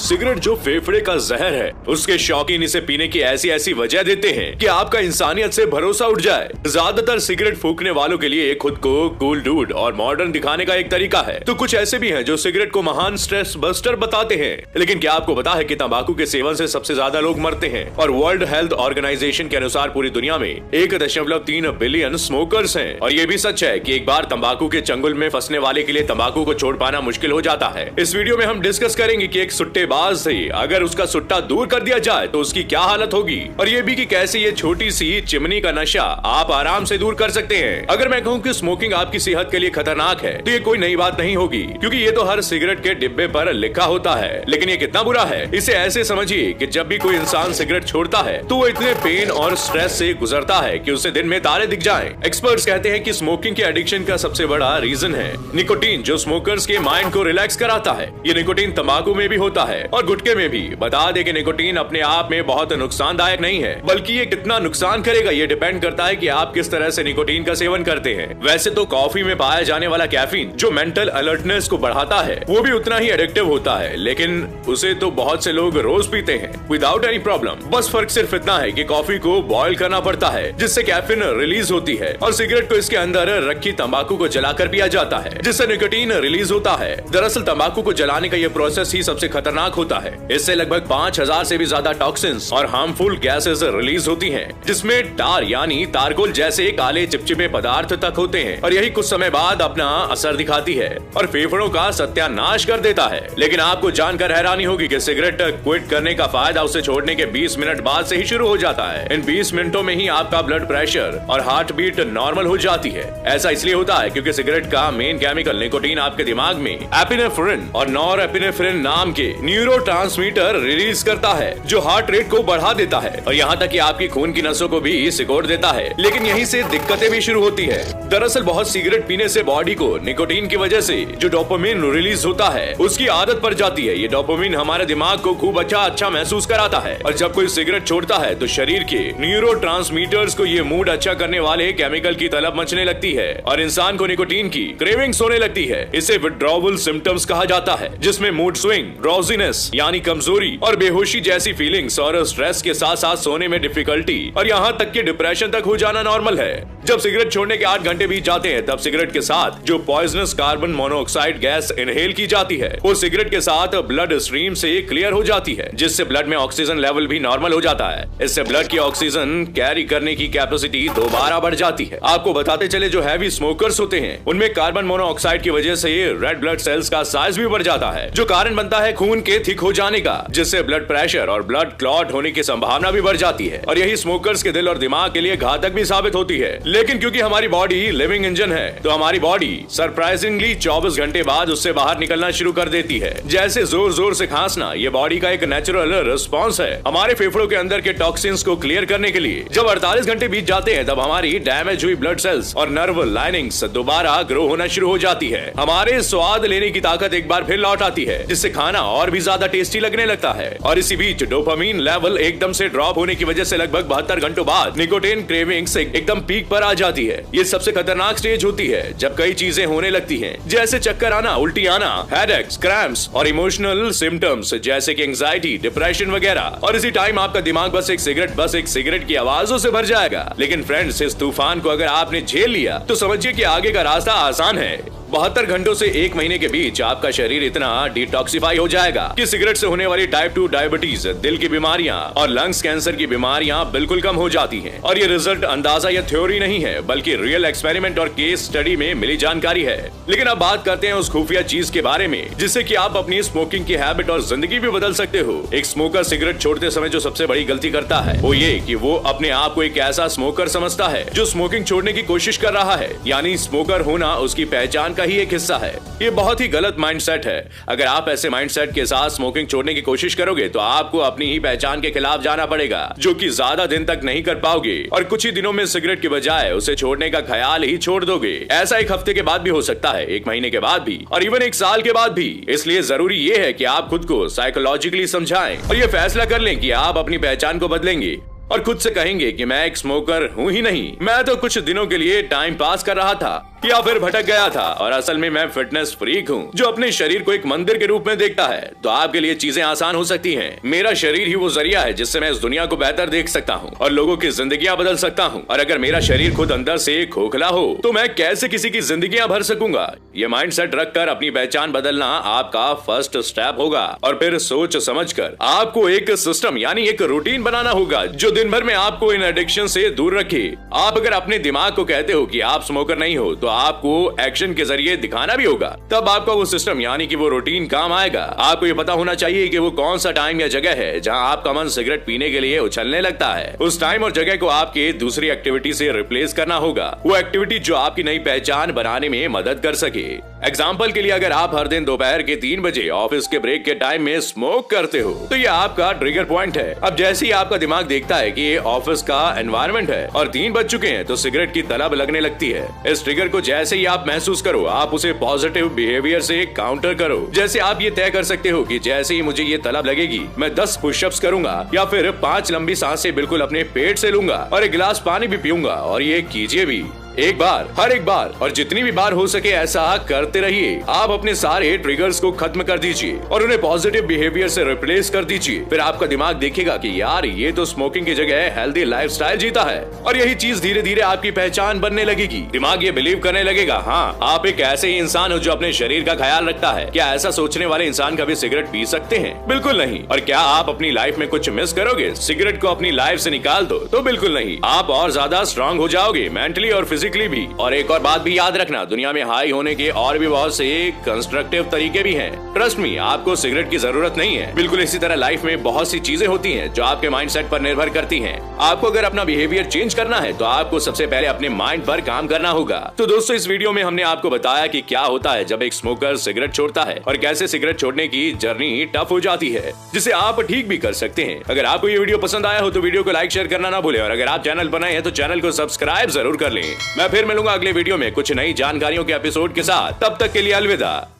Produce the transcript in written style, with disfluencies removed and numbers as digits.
Cigarette जो फेफड़े का जहर है, उसके शौकीन इसे पीने की ऐसी ऐसी वजह देते हैं कि आपका इंसानियत से भरोसा उठ जाए। ज्यादातर सिगरेट फूकने वालों के लिए खुद को कूल डूड और मॉडर्न दिखाने का एक तरीका है, तो कुछ ऐसे भी हैं जो सिगरेट को महान स्ट्रेस बस्टर बताते हैं। लेकिन क्या आपको पता है कि तंबाकू के सेवन से सबसे ज्यादा लोग मरते हैं और वर्ल्ड हेल्थ ऑर्गेनाइजेशन के अनुसार पूरी दुनिया में 1.3 बिलियन स्मोकर्स हैं। और ये भी सच है कि एक बार तंबाकू के चंगुल में फंसने वाले के लिए तंबाकू को छोड़ पाना मुश्किल हो जाता है। इस वीडियो में हम डिस्कस करेंगे कि एक सुट्टेबाज से अगर उसका सुट्टा दूर कर दिया जाए तो उसकी क्या हालत होगी, और ये भी कि कैसे ये छोटी सी चिमनी का नशा आप आराम से दूर कर सकते हैं। अगर मैं कहूँ कि स्मोकिंग आपकी सेहत के लिए खतरनाक है तो ये कोई नई बात नहीं होगी, क्योंकि ये तो हर सिगरेट के डिब्बे पर लिखा होता है। लेकिन ये कितना बुरा है, इसे ऐसे समझिए कि जब भी कोई इंसान सिगरेट छोड़ता है तो वो इतने पेन और स्ट्रेस से गुजरता है कि उसे दिन में तारे दिख जाएं। एक्सपर्ट्स कहते हैं कि स्मोकिंग के एडिक्शन का सबसे बड़ा रीजन है निकोटीन, जो स्मोकर्स के माइंड को रिलैक्स कराता है। ये निकोटीन तंबाकू में भी होता है और गुटखे में भी। बता दें कि निकोटीन अपने आप में बहुत नुकसानदायक नहीं है, बल्कि ये कितना नुकसान करेगा ये डिपेंड करता है कि आप किस तरह से निकोटीन का सेवन करते हैं। वैसे तो कॉफी में पाया जाने वाला कैफीन, जो मेंटल अलर्टनेस को बढ़ाता है, वो भी उतना ही एडिक्टिव होता है, लेकिन उसे तो बहुत से लोग रोज पीते हैं विदाउट एनी प्रॉब्लम। बस फर्क सिर्फ इतना है कि कॉफी को बॉयल करना पड़ता है, जिससे कैफीन रिलीज होती है, और सिगरेट को इसके अंदर रखी तंबाकू को जलाकर पिया जाता है, जिससे निकोटीन रिलीज होता है। दरअसल तंबाकू को जलाने का यह प्रोसेस ही सबसे खतरनाक होता है। इससे लगभग 5000 से भी ज्यादा टॉक्सिन्स और हार्मफुल गैसेस रिलीज होती हैं, जिसमें टार यानी तारकोल जैसे काले चिपचिपे पदार्थ तक होते हैं, और यही कुछ समय बाद अपना असर दिखाती है और फेफड़ों का सत्यानाश कर देता है। लेकिन आपको जानकर हैरानी होगी कि सिगरेट क्विट करने का फायदा उसे छोड़ने के 20 मिनट बाद से ही शुरू हो जाता है। इन 20 मिनटों में ही आपका ब्लड प्रेशर और हार्ट बीट नॉर्मल हो जाती है। ऐसा इसलिए होता है क्योंकि सिगरेट का मेन केमिकल निकोटीन आपके दिमाग में एपिनेफ्रिन और नॉरएपिनेफ्रिन नाम के न्यूरोट्रांसमीटर रिलीज करता है, जो हार्ट रेट को बढ़ा देता है और यहाँ तक कि आपकी खून की नसों को भी सिकोड़ देता है। लेकिन यहीं से दिक्कतें भी शुरू होती है। दरअसल बहुत सिगरेट पीने से बॉडी को निकोटीन की वजह से जो डोपामिन रिलीज होता है, उसकी आदत पड़ जाती है। ये डोपामिन हमारे दिमाग को खूब अच्छा महसूस कराता है, और जब कोई सिगरेट छोड़ता है तो शरीर के न्यूरोट्रांसमीटर्स को ये मूड अच्छा करने वाले केमिकल की तलब मचने लगती है और इंसान को निकोटीन की क्रेविंग्स होने लगती है। इसे विथड्रॉवल सिम्टम्स कहा जाता है, जिसमें मूड स्विंग, ड्राउजीनेस यानी कमजोरी और बेहोशी जैसी फीलिंग्स और स्ट्रेस के साथ साथ सोने में डिफिकल्टी और यहाँ तक कि डिप्रेशन तक हो जाना नॉर्मल है। जब सिगरेट छोड़ने के 8 घंटे बीत जाते हैं, तब सिगरेट के साथ जो poisonous carbon monoxide gas inhale की जाती है, वो सिगरेट के साथ ब्लड स्ट्रीम से क्लियर हो जाती है, जिससे ब्लड में ऑक्सीजन लेवल भी नॉर्मल हो जाता है। इससे ब्लड की ऑक्सीजन कैरी करने की कैपेसिटी दोबारा बढ़ जाती है। आपको बताते चले, जो हैवी स्मोकर्स होते हैं उनमें कार्बन मोनोऑक्साइड की वजह से रेड ब्लड सेल्स का साइज भी बढ़ जाता है, जो कारण बनता है खून के थिक हो जाने का, जिससे ब्लड प्रेशर और ब्लड क्लॉट होने की संभावना भी बढ़ जाती है, और यही स्मोकर्स के दिल और दिमाग के लिए घातक भी साबित होती है। लेकिन क्योंकि हमारी बॉडी लिविंग इंजन है, तो हमारी बॉडी सरप्राइजिंगली 24 घंटे बाद उससे बाहर निकलना शुरू कर देती है। जैसे जोर जोर से खांसना, ये बॉडी का एक नेचुरल रिस्पॉन्स है हमारे फेफड़ों के अंदर के टॉक्सिन्स को क्लियर करने के लिए। जब 48 घंटे बीत जाते हैं, तब हमारी डैमेज हुई ब्लड सेल्स और नर्व लाइनिंग्स दोबारा ग्रो होना शुरू हो जाती है। हमारे स्वाद लेने की ताकत एक बार फिर लौट आती है, जिससे खाना और भी ज्यादा टेस्टी लगने लगता है। और इसी बीच डोपामिन लेवल एकदम से ड्रॉप होने की वजह से लगभग 72 घंटों बाद निकोटीन क्रेविंग्स एकदम पीक पर आ जाती है। ये सबसे खतरनाक स्टेज होती है, जब कई चीजें होने लगती हैं, जैसे चक्कर आना, उल्टी आना, हेडेक्स, क्रैम्प्स और इमोशनल सिम्टम्स जैसे कि एंजाइटी, डिप्रेशन वगैरह। और इसी टाइम आपका दिमाग बस एक सिगरेट की आवाजों से भर जाएगा। लेकिन फ्रेंड्स, इस तूफान को अगर आपने झेल लिया तो समझिए कि आगे का रास्ता आसान है। 72 घंटों से 1 महीने के बीच आपका शरीर इतना डिटॉक्सिफाई हो जाएगा कि सिगरेट से होने वाली टाइप 2 डायबिटीज, दिल की बीमारियां और लंग्स कैंसर की बीमारियां बिल्कुल कम हो जाती हैं। और ये रिजल्ट अंदाजा या थ्योरी नहीं है, बल्कि रियल एक्सपेरिमेंट और केस स्टडी में मिली जानकारी है। लेकिन अब बात करते हैं उस खुफिया चीज के बारे में, जिससे कि आप अपनी स्मोकिंग की हैबिट और जिंदगी भी बदल सकते हो। एक स्मोकर सिगरेट छोड़ते समय जो सबसे बड़ी गलती करता है, वो ये कि वो अपने आप को एक ऐसा स्मोकर समझता है जो स्मोकिंग छोड़ने की कोशिश कर रहा है, यानी स्मोकर होना उसकी पहचान का ही एक हिस्सा है। ये बहुत ही गलत माइंडसेट है। अगर आप ऐसे माइंडसेट के साथ स्मोकिंग छोड़ने की कोशिश करोगे तो आपको अपनी ही पहचान के खिलाफ जाना पड़ेगा, जो कि ज्यादा दिन तक नहीं कर पाओगे और कुछ ही दिनों में सिगरेट के बजाय उसे छोड़ने का ख्याल ही छोड़ दोगे। ऐसा एक हफ्ते के बाद भी हो सकता है, एक महीने के बाद भी, और इवन एक साल के बाद भी। इसलिए जरूरी ये है कि आप खुद को साइकोलॉजिकली समझाएं और ये फैसला कर लें कि आप अपनी पहचान को बदलेंगे और खुद से कहेंगे कि मैं एक स्मोकर हूँ ही नहीं, मैं तो कुछ दिनों के लिए टाइम पास कर रहा था या फिर भटक गया था और असल में मैं फिटनेस फ्रीक हूँ जो अपने शरीर को एक मंदिर के रूप में देखता है। तो आपके लिए चीजें आसान हो सकती हैं। मेरा शरीर ही वो जरिया है जिससे मैं इस दुनिया को बेहतर देख सकता हूँ और लोगों की जिंदगियां बदल सकता हूँ। और अगर मेरा शरीर खुद अंदर से खोखला हो तो मैं कैसे किसी की जिंदगियां भर सकूंगा। ये माइंडसेट रखकर अपनी पहचान बदलना आपका फर्स्ट स्टेप होगा और फिर सोच समझकर आपको एक सिस्टम यानी एक रूटीन बनाना होगा जो दिन भर में आपको इन एडिक्शन से दूर रखे। आप अगर अपने दिमाग को कहते हो कि आप स्मोकर नहीं हो तो आपको एक्शन के जरिए दिखाना भी होगा, तब आपका वो सिस्टम यानी कि वो रूटीन काम आएगा। आपको ये पता होना चाहिए कि वो कौन सा टाइम या जगह है जहां आपका मन सिगरेट पीने के लिए उछलने लगता है। उस टाइम और जगह को आपके दूसरी एक्टिविटी से रिप्लेस करना होगा, वो एक्टिविटी जो आपकी नई पहचान बनाने में मदद कर सके। एग्जाम्पल के लिए अगर आप हर दिन दोपहर के 3 बजे ऑफिस के ब्रेक के टाइम में स्मोक करते हो तो ये आपका ट्रिगर पॉइंट है। अब जैसे ही आपका दिमाग देखता है कि ये ऑफिस का एनवायरनमेंट है और 3 बज चुके हैं तो सिगरेट की तलब लगने लगती है। इस ट्रिगर को जैसे ही आप महसूस करो आप उसे पॉजिटिव बिहेवियर से काउंटर करो। जैसे आप ये तय कर सकते हो कि जैसे ही मुझे ये तलब लगेगी मैं 10 पुशअप्स करूंगा या फिर 5 लंबी सांसें बिल्कुल अपने पेट से लूंगा और एक गिलास पानी भी पीऊंगा। और ये कीजिए भी एक बार, हर एक बार, और जितनी भी बार हो सके ऐसा करते रहिए। आप अपने सारे ट्रिगर्स को खत्म कर दीजिए और उन्हें पॉजिटिव बिहेवियर से रिप्लेस कर दीजिए। फिर आपका दिमाग देखेगा कि यार ये तो स्मोकिंग की जगह हेल्दी लाइफस्टाइल जीता है और यही चीज धीरे धीरे आपकी पहचान बनने लगेगी। दिमाग ये बिलीव करने लगेगा हाँ आप एक ऐसे ही इंसान हो जो अपने शरीर का ख्याल रखता है। क्या ऐसा सोचने वाले इंसान कभी सिगरेट पी सकते हैं? बिल्कुल नहीं। और क्या आप अपनी लाइफ में कुछ मिस करोगे? सिगरेट को अपनी लाइफ से निकाल दो तो बिल्कुल नहीं। आप और ज्यादा स्ट्रांग हो जाओगे मेंटली और फिजिकली भी। और एक और बात भी याद रखना, दुनिया में हाई होने के और भी बहुत से कंस्ट्रक्टिव तरीके भी हैं। ट्रस्ट मी, आपको सिगरेट की जरूरत नहीं है। बिल्कुल इसी तरह लाइफ में बहुत सी चीजें होती हैं जो आपके माइंडसेट पर निर्भर करती हैं। आपको अगर अपना बिहेवियर चेंज करना है तो आपको सबसे पहले अपने माइंड पर काम करना होगा। तो दोस्तों इस वीडियो में हमने आपको बताया कि क्या होता है जब एक स्मोकर सिगरेट छोड़ता है और कैसे सिगरेट छोड़ने की जर्नी टफ हो जाती है जिसे आप ठीक भी कर सकते हैं। अगर आपको ये वीडियो पसंद आया हो तो वीडियो को लाइक शेयर करना ना भूलें और अगर आप चैनल पर नए हैं तो चैनल को सब्सक्राइब जरूर कर लें। मैं फिर मिलूंगा अगले वीडियो में कुछ नई जानकारियों के एपिसोड के साथ। तब तक के लिए अलविदा।